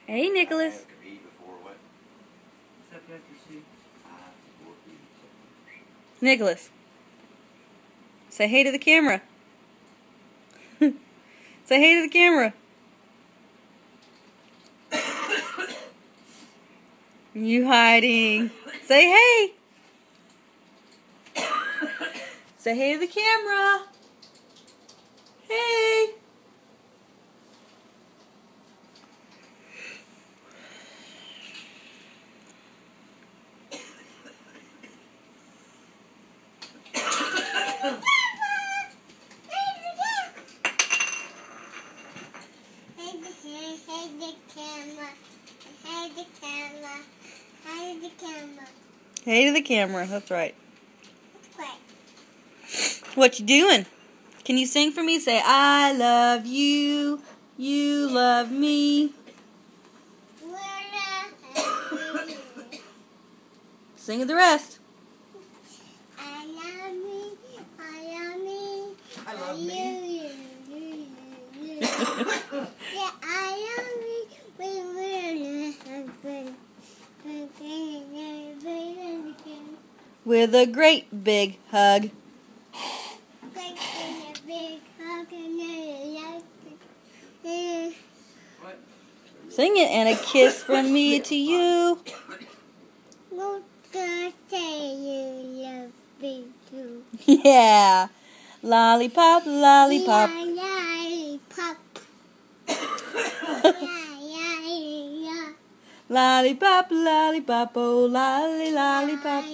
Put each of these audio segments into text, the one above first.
Hey, Nicholas. Nicholas. Say hey to the camera. Say hey to the camera. You hiding. Say hey. Say hey to the camera. Hey. Hey to the camera. That's right. What you doing? Can you sing for me? Say, I love you. You love me. Sing the rest. I love me. I love me. I love me. Yeah, I love me. With a great big hug. What? Sing it. And a kiss from me to you. Yeah. Lollipop, lollipop. Lollipop, lollipop, oh lolly, lollipop.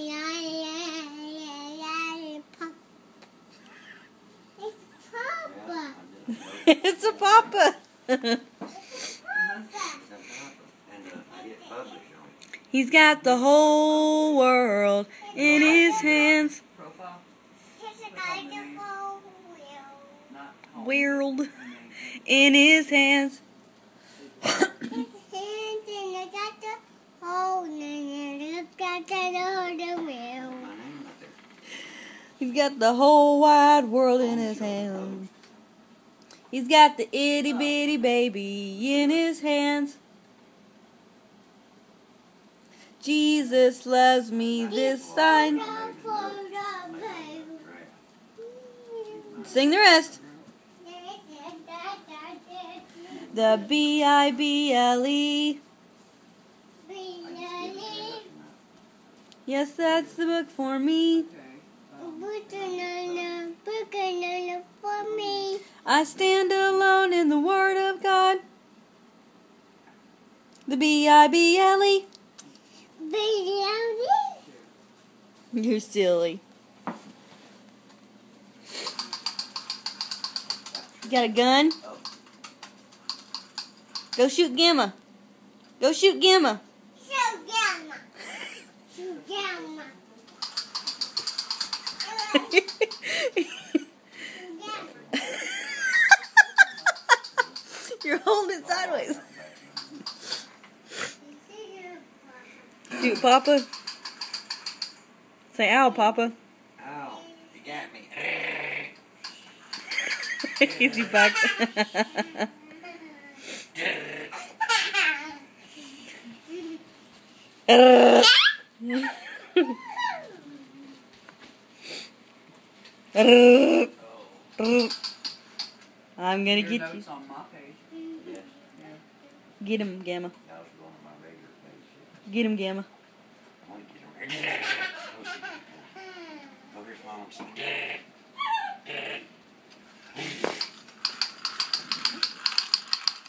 It's a papa. He's got the whole world in his hands. Profile? World in his hands. He's got the whole wide world in his hands. He's got the itty bitty baby in his hands. Jesus loves me, this sign. Sing the rest. The Bible. Yes, that's the book for me. I stand alone in the Word of God. The Bible. You're silly. You got a gun? Go shoot Gamma. Go shoot Gamma. You're holding it sideways. Shoot, Papa. Say ow, Papa. Ow, you got me. Easy back. I'm gonna get you. Notes on my page. Mm-hmm. Get him, Gamma. Get him, Gamma.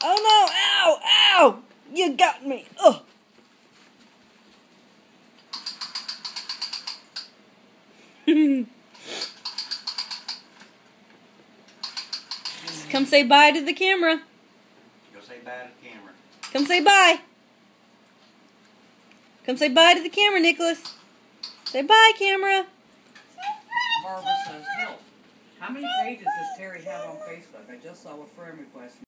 Oh no! Ow! Ow! You got me! Ugh! Come say bye to the camera. Go say bye to the camera. Come say bye. Come say bye to the camera, Nicholas. Say bye, camera. Barbara says help. How many pages does Terry have on Facebook? I just saw a friend request.